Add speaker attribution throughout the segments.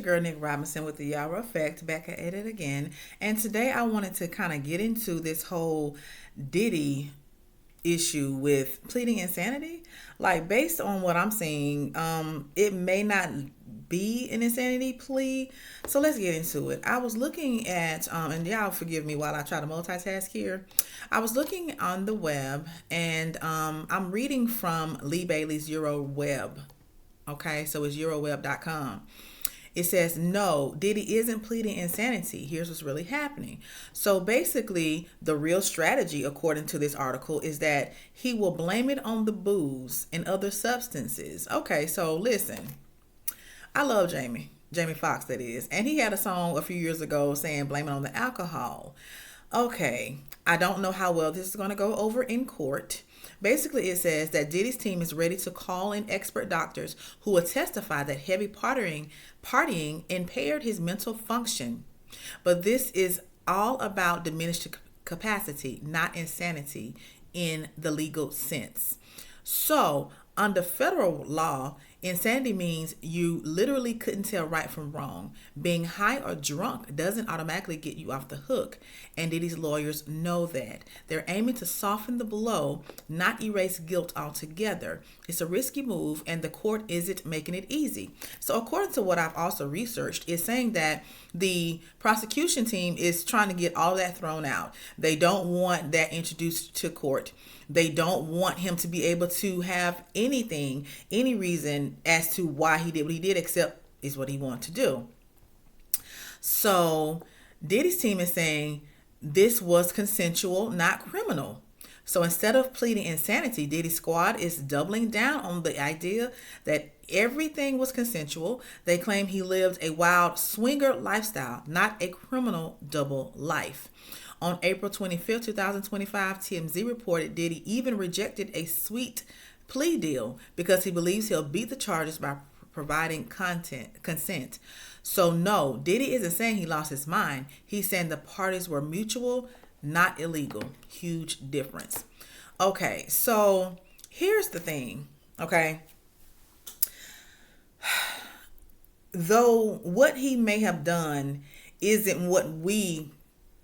Speaker 1: Girl Nick Robinson with the Yara Effect, back at it again. And today I wanted to kind of get into this whole Diddy issue with pleading insanity. Like, based on what I'm seeing, it may not be an insanity plea. So let's get into it. I was looking at, and y'all forgive me while I try to multitask here. I was looking on the web, and I'm reading from Lee Bailey's Euroweb. Okay, so it's euroweb.com. It says, no, Diddy isn't pleading insanity. Here's what's really happening. So basically, the real strategy, according to this article, is that he will blame it on the booze and other substances. Okay, so listen, I love Jamie Foxx, that is. And he had a song a few years ago saying, blame it on the alcohol. Okay, I don't know how well this is going to go over in court. Basically, it says that Diddy's team is ready to call in expert doctors who will testify that heavy partying impaired his mental function. But this is all about diminished capacity, not insanity in the legal sense. So, under federal law, insanity means you literally couldn't tell right from wrong. Being high or drunk doesn't automatically get you off the hook, and Diddy's lawyers know that. They're aiming to soften the blow, not erase guilt altogether. It's a risky move, and the court isn't making it easy. So, according to what I've also researched, it's saying that the prosecution team is trying to get all that thrown out. They don't want that introduced to court. They don't want him to be able to have anything, any reason as to why he did what he did, except is what he wanted to do. So Diddy's team is saying this was consensual, not criminal. So instead of pleading insanity, Diddy's squad is doubling down on the idea that everything was consensual. They claim he lived a wild swinger lifestyle, not a criminal double life. On April 25th, 2025, TMZ reported Diddy even rejected a sweet plea deal because he believes he'll beat the charges by providing consent. So no, Diddy isn't saying he lost his mind. He's saying the parties were mutual, not illegal. Huge difference. Okay, so here's the thing. Okay, though what he may have done isn't what we,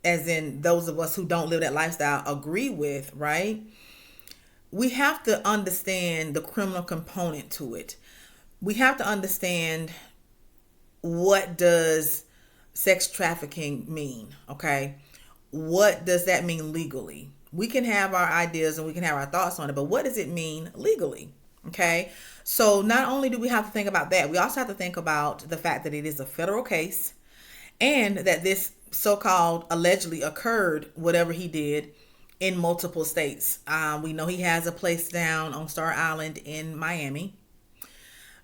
Speaker 1: as in those of us who don't live that lifestyle, agree with, right? We have to understand the criminal component to it. We have to understand, what does sex trafficking mean, okay? What does that mean legally? We can have our ideas and we can have our thoughts on it, but what does it mean legally? Okay, so not only do we have to think about that, we also have to think about the fact that it is a federal case, and that this so-called allegedly occurred, whatever he did, in multiple states. We know he has a place down on Star Island in Miami,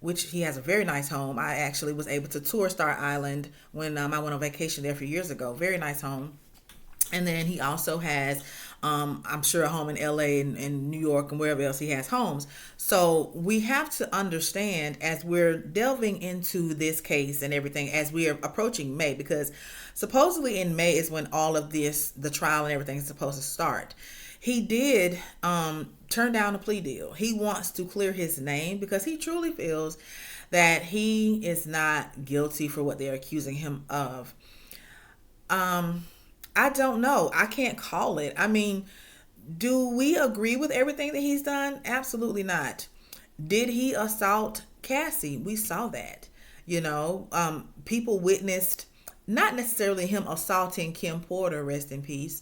Speaker 1: which he has a very nice home. I actually was able to tour Star Island when I went on vacation there a few years ago. Very nice home. And then he also has, I'm sure, a home in LA and New York and wherever else he has homes. So we have to understand, as we're delving into this case and everything, as we are approaching May, because supposedly in May is when all of this, the trial and everything, is supposed to start. He did turn down a plea deal. He wants to clear his name because he truly feels that he is not guilty for what they're accusing him of. I don't know. I can't call it. I mean, do we agree with everything that he's done? Absolutely not. Did he assault Cassie? We saw that. People witnessed not necessarily him assaulting Kim Porter, rest in peace,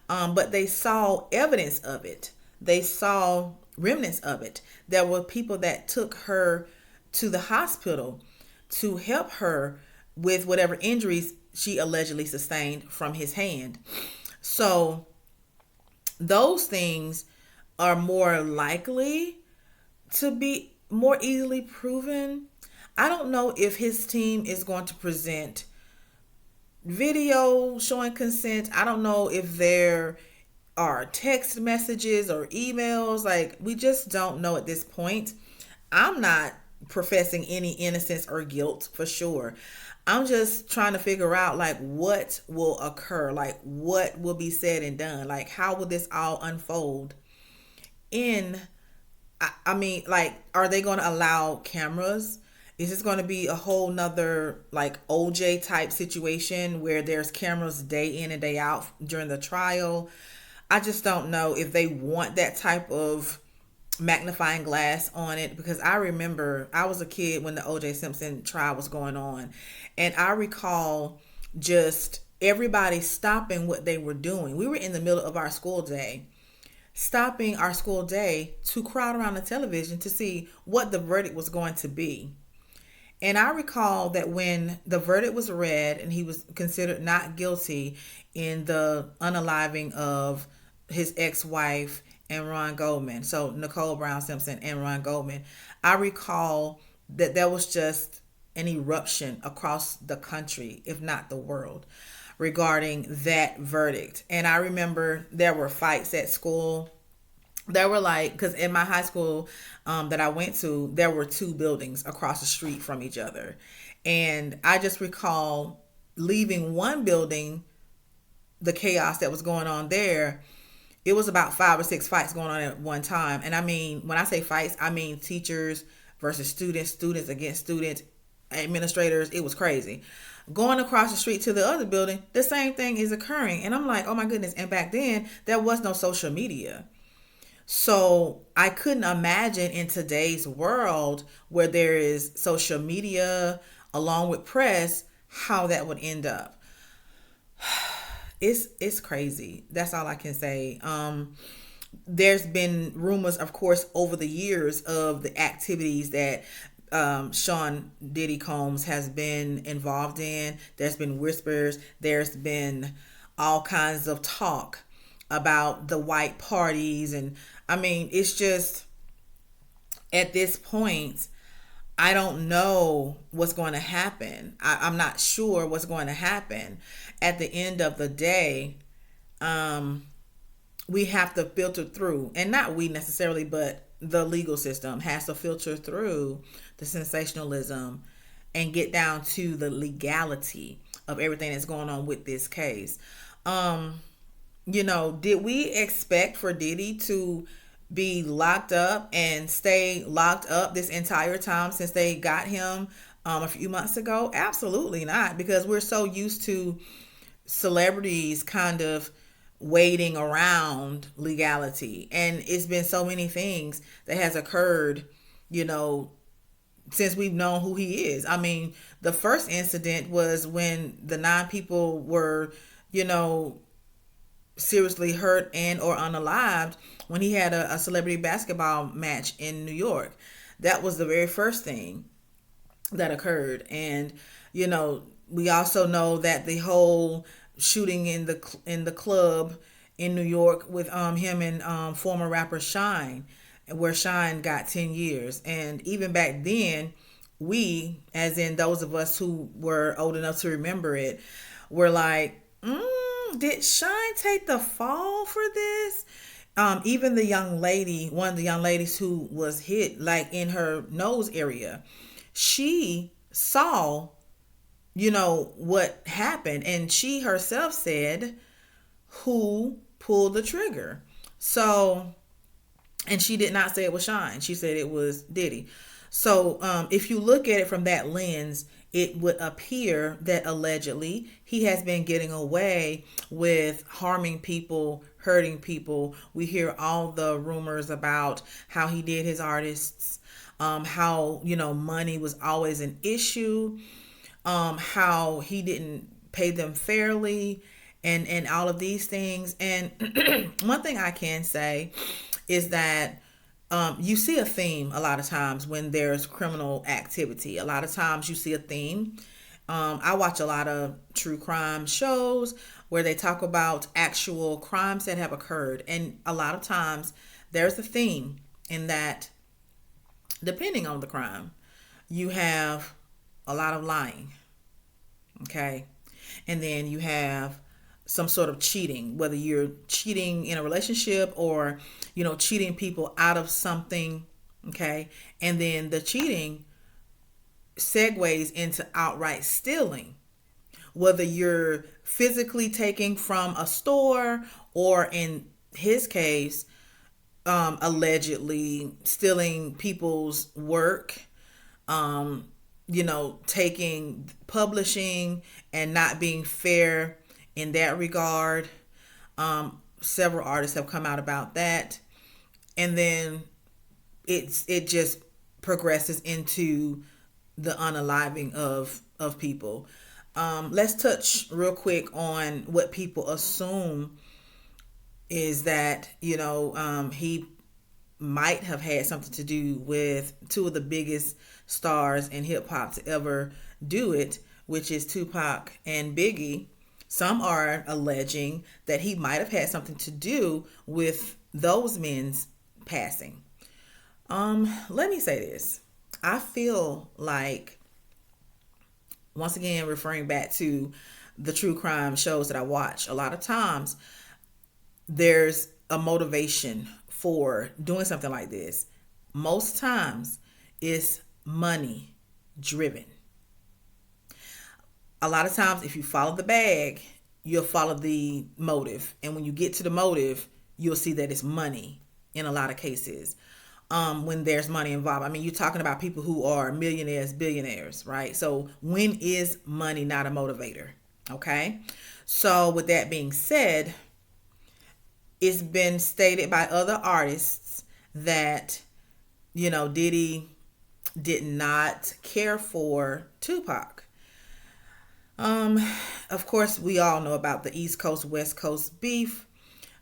Speaker 1: but they saw evidence of it. They saw remnants of it. There were people that took her to the hospital to help her with whatever injuries she allegedly sustained from his hand. So those things are more likely to be more easily proven. I don't know if his team is going to present video showing consent. I don't know if there are text messages or emails. Like, we just don't know at this point. I'm not professing any innocence or guilt for sure. I'm just trying to figure out, like, what will occur, like what will be said and done, like how will this all unfold in I mean, like, are they going to allow cameras Is this going to be a whole nother like OJ type situation where there's cameras day in and day out during the trial? I just don't know if they want that type of magnifying glass on it, because I remember I was a kid when the OJ Simpson trial was going on, and I recall just everybody stopping what they were doing. We were in the middle of our school day, stopping our school day to crowd around the television to see what the verdict was going to be. And I recall that when the verdict was read and he was considered not guilty in the unaliving of his ex-wife and Ron Goldman, so Nicole Brown Simpson and Ron Goldman, I recall that there was just an eruption across the country, if not the world, regarding that verdict. And I remember there were fights at school. There were like, because in my high school that I went to, there were two buildings across the street from each other. And I just recall leaving one building, the chaos that was going on there. It was about 5 or 6 fights going on at one time. And I mean, when I say fights, I mean teachers versus students, students against students, administrators. It was crazy. Going across the street to the other building, the same thing is occurring. And I'm like, oh my goodness. And back then, there was no social media. So I couldn't imagine in today's world where there is social media along with press, how that would end up. It's crazy. That's all I can say. There's been rumors, of course, over the years of the activities that Sean Diddy Combs has been involved in. There's been whispers. There's been all kinds of talk about the white parties. And I mean, it's just at this point, I don't know what's going to happen. I'm not sure what's going to happen. At the end of the day, we have to filter through, and not we necessarily, but the legal system has to filter through the sensationalism and get down to the legality of everything that's going on with this case. Did we expect for Diddy to be locked up and stay locked up this entire time since they got him a few months ago? Absolutely not, because we're so used to celebrities kind of waiting around legality. And it's been so many things that has occurred, since we've known who he is. I mean, the first incident was when the 9 people were, seriously hurt and or unalived when he had a celebrity basketball match in New York. That was the very first thing that occurred. And we also know that the whole shooting in the club in New York with him and former rapper Shine, where Shine got 10 years. And even back then, we, as in those of us who were old enough to remember it, were like, did Shine take the fall for this? Even the young lady, one of the young ladies who was hit like in her nose area, she saw, what happened. And she herself said, who pulled the trigger? So, and she did not say it was Shine. She said it was Diddy. So if you look at it from that lens, it would appear that allegedly he has been getting away with harming people, hurting people. We hear all the rumors about how he did his artists, how, money was always an issue, how he didn't pay them fairly, and all of these things. And one thing I can say is that you see a theme a lot of times when there's criminal activity. A lot of times you see a theme. I watch a lot of true crime shows where they talk about actual crimes that have occurred. And a lot of times there's a theme in that, depending on the crime, you have a lot of lying. Okay. And then you have some sort of cheating, whether you're cheating in a relationship or, cheating people out of something. Okay. And then the cheating segues into outright stealing, whether you're physically taking from a store or, in his case, allegedly stealing people's work, taking publishing and not being fair in that regard. Several artists have come out about that. And then it just progresses into the unaliving of people. Let's touch real quick on what people assume is that he might have had something to do with two of the biggest stars in hip hop to ever do it, which is Tupac and Biggie. Some are alleging that he might have had something to do with those men's passing. Let me say this. I feel like, once again, referring back to the true crime shows that I watch, a lot of times there's a motivation for doing something like this. Most times it's money driven. A lot of times, if you follow the bag, you'll follow the motive. And when you get to the motive, you'll see that it's money in a lot of cases. When there's money involved. I mean, you're talking about people who are millionaires, billionaires, right? So when is money not a motivator? Okay. So with that being said, it's been stated by other artists that, Diddy did not care for Tupac. Of course, we all know about the East Coast, West Coast beef.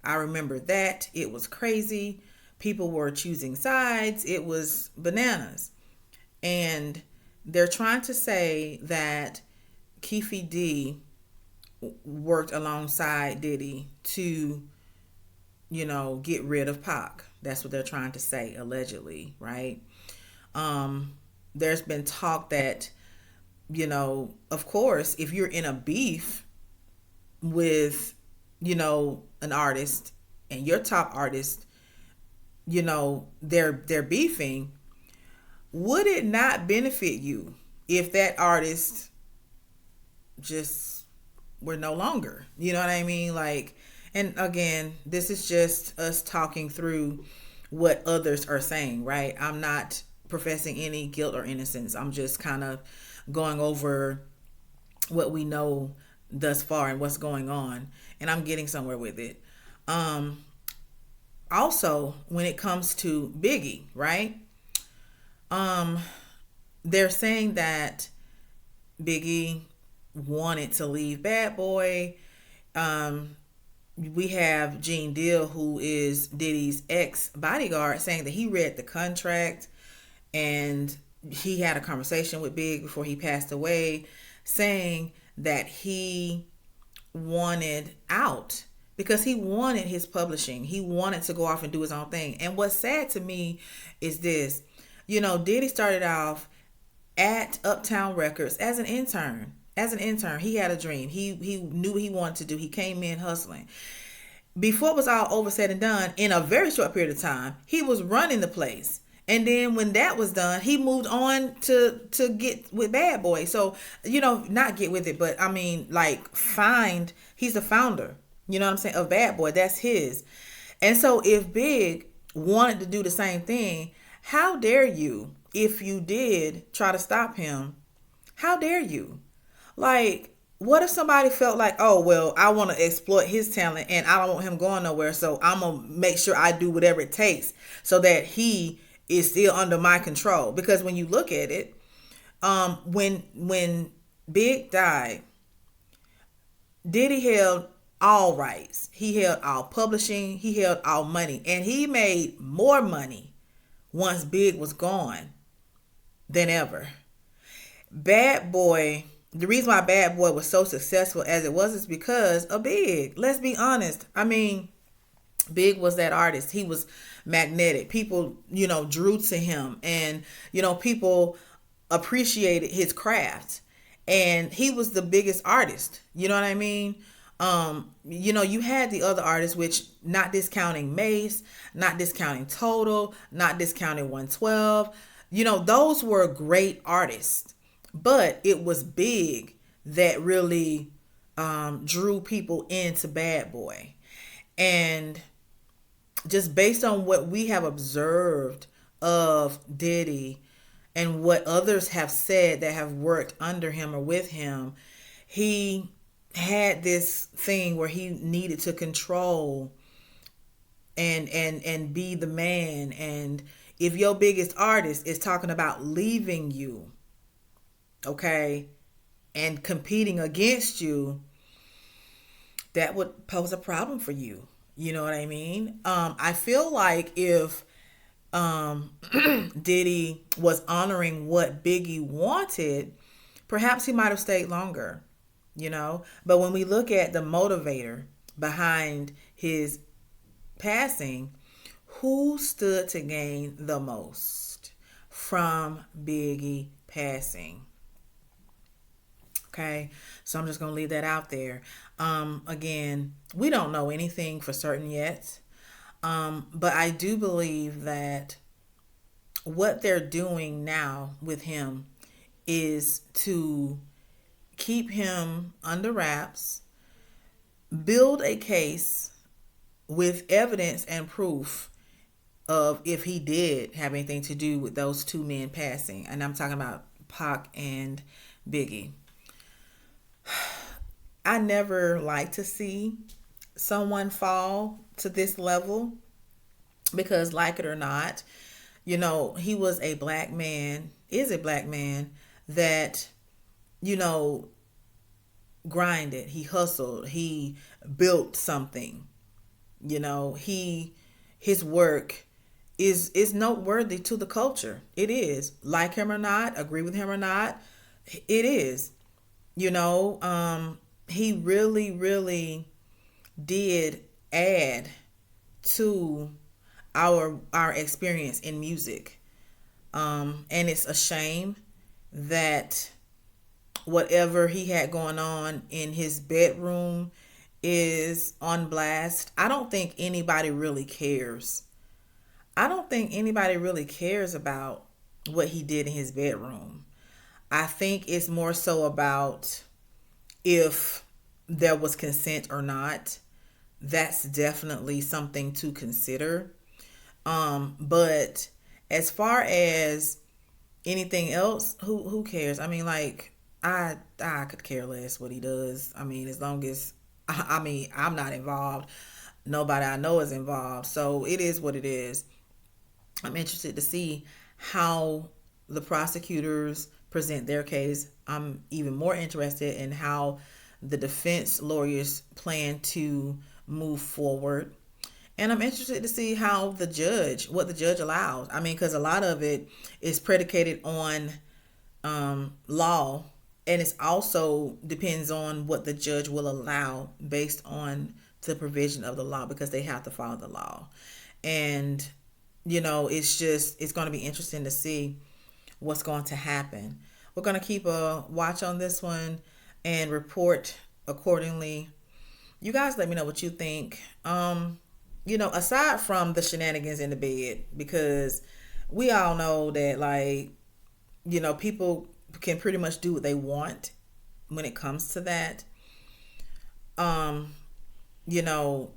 Speaker 1: I remember that. It was crazy. People were choosing sides. It was bananas. And they're trying to say that Keefe D worked alongside Diddy to, get rid of Pac. That's what they're trying to say, allegedly, right? There's been talk that, of course, if you're in a beef with, an artist and your top artist, they're beefing, would it not benefit you if that artist just were no longer? You know what I mean? Like, and again, this is just us talking through what others are saying, right? I'm not professing any guilt or innocence. I'm just kind of going over what we know thus far and what's going on, and I'm getting somewhere with it. Also, when it comes to Biggie, right? They're saying that Biggie wanted to leave Bad Boy. We have Gene Deal, who is Diddy's ex-bodyguard, saying that he read the contract and he had a conversation with Big before he passed away, saying that he wanted out because he wanted his publishing. He wanted to go off and do his own thing. And what's sad to me is this. Diddy started off at Uptown Records as an intern. He had a dream. He knew what he wanted to do. He came in hustling. Before it was all over said and done, in a very short period of time, he was running the place. And then when that was done, he moved on to get with Bad Boy. So, not get with it, but I mean, he's the founder, you know what I'm saying, of Bad Boy. That's his. And so if Big wanted to do the same thing, how dare you, if you did try to stop him, how dare you? Like, what if somebody felt like, oh, well, I want to exploit his talent and I don't want him going nowhere, so I'm going to make sure I do whatever it takes so that he is still under my control? Because when you look at it, when Big died, Diddy held all rights. He held all publishing. He held all money. And he made more money once Big was gone than ever. Bad Boy, the reason why Bad Boy was so successful as it was is because of Big. Let's be honest. I mean, Big was that artist. He was magnetic. People, drew to him, and, people appreciated his craft, and he was the biggest artist. You know what I mean? You had the other artists, which, not discounting Mace, not discounting Total, not discounting 112. Those were great artists, but it was Big that really drew people into Bad Boy. And just based on what we have observed of Diddy and what others have said that have worked under him or with him, he had this thing where he needed to control and be the man. And if your biggest artist is talking about leaving you, okay, and competing against you, that would pose a problem for you. You know what I mean? I feel like if Diddy was honoring what Biggie wanted, perhaps he might have stayed longer, you know? But when we look at the motivator behind his passing, who stood to gain the most from Biggie passing? Okay, so I'm just gonna leave that out there. Again, we don't know anything for certain yet, but I do believe that what they're doing now with him is to keep him under wraps, build a case with evidence and proof of if he did have anything to do with those two men passing. And I'm talking about Pac and Biggie. I never like to see someone fall to this level because, like it or not, you know, he was a black man, is a black man that, you know, grinded, he hustled, he built something. You know, his work is noteworthy to the culture. It is. Like him or not, agree with him or not, it is. You know, he really, really did add to our experience in music. And it's a shame that whatever he had going on in his bedroom is on blast. I don't think anybody really cares. I don't think anybody really cares about what he did in his bedroom. I think it's more so about if there was consent or not. That's definitely something to consider. But as far as anything else, who cares? I mean, like, I could care less what he does. I mean, as long as I'm not involved. Nobody I know is involved. So it is what it is. I'm interested to see how the prosecutors present their case. I'm even more interested in how the defense lawyers plan to move forward. And I'm interested to see how what the judge allows. I mean, because a lot of it is predicated on law, and it's also depends on what the judge will allow based on the provision of the law, because they have to follow the law. And you know, it's going to be interesting to see what's going to happen. We're going to keep a watch on this one and report accordingly. You guys let me know what you think. You know, aside from the shenanigans in the bed, because we all know that, like, you know, people can pretty much do what they want when it comes to that. You know,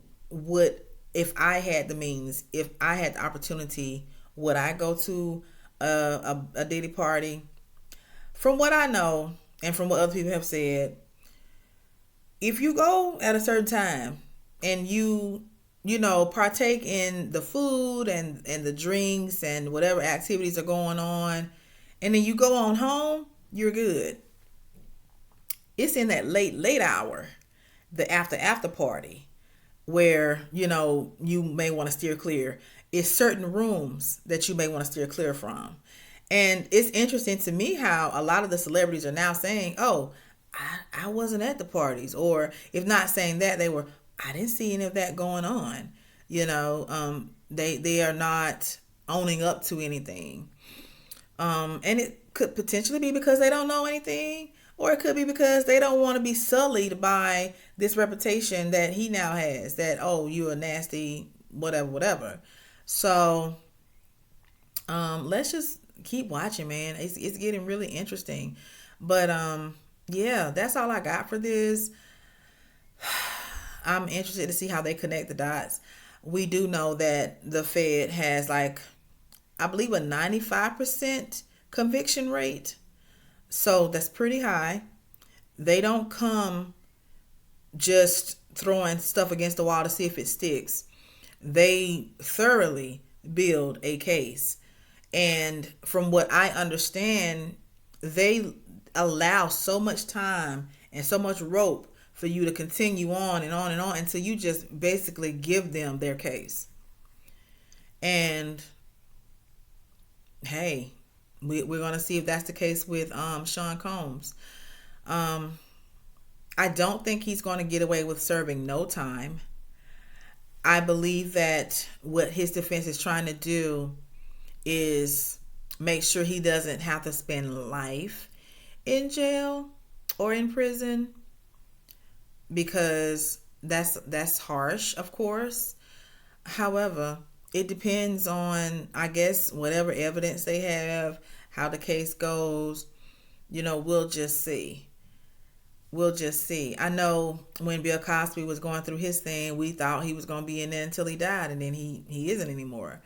Speaker 1: if I had the means, if I had the opportunity, would I go to a Diddy party? From what I know and from what other people have said, if you go at a certain time and you know, partake in the food and the drinks and whatever activities are going on, and then you go on home, you're good. It's in that late hour, the after party, where, you know, you may want to steer clear. It's certain rooms that you may want to steer clear from. And it's interesting to me how a lot of the celebrities are now saying, oh, I wasn't at the parties. Or if not saying that, they were, I didn't see any of that going on. You know, they are not owning up to anything. And it could potentially be because they don't know anything, or it could be because they don't want to be sullied by this reputation that he now has, that, oh, you're a nasty, whatever. So let's just keep watching, man. It's getting really interesting. But yeah, that's all I got for this. I'm interested to see how they connect the dots. We do know that the Fed has, like, I believe, a 95% conviction rate. So that's pretty high. They don't come just throwing stuff against the wall to see if it sticks. They thoroughly build a case. And from what I understand, they allow so much time and so much rope for you to continue on and on and on until you just basically give them their case. And hey, we're going to see if that's the case with Sean Combs. Um, I don't think he's going to get away with serving no time. I believe that what his defense is trying to do is make sure he doesn't have to spend life in jail or in prison, because that's harsh, of course. However, it depends on, I guess, whatever evidence they have, how the case goes. We'll just see. We'll just see. I know when Bill Cosby was going through his thing, we thought he was going to be in there until he died, and then he isn't anymore.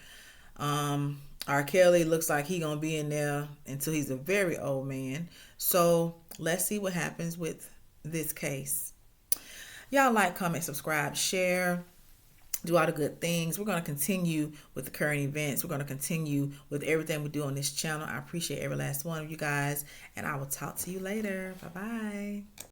Speaker 1: R. Kelly looks like he gonna be in there until he's a very old man. So let's see what happens with this case. Y'all like, comment, subscribe, share, do all the good things. We're gonna continue with the current events. We're gonna continue with everything we do on this channel. I appreciate every last one of you guys, and I will talk to you later. Bye bye.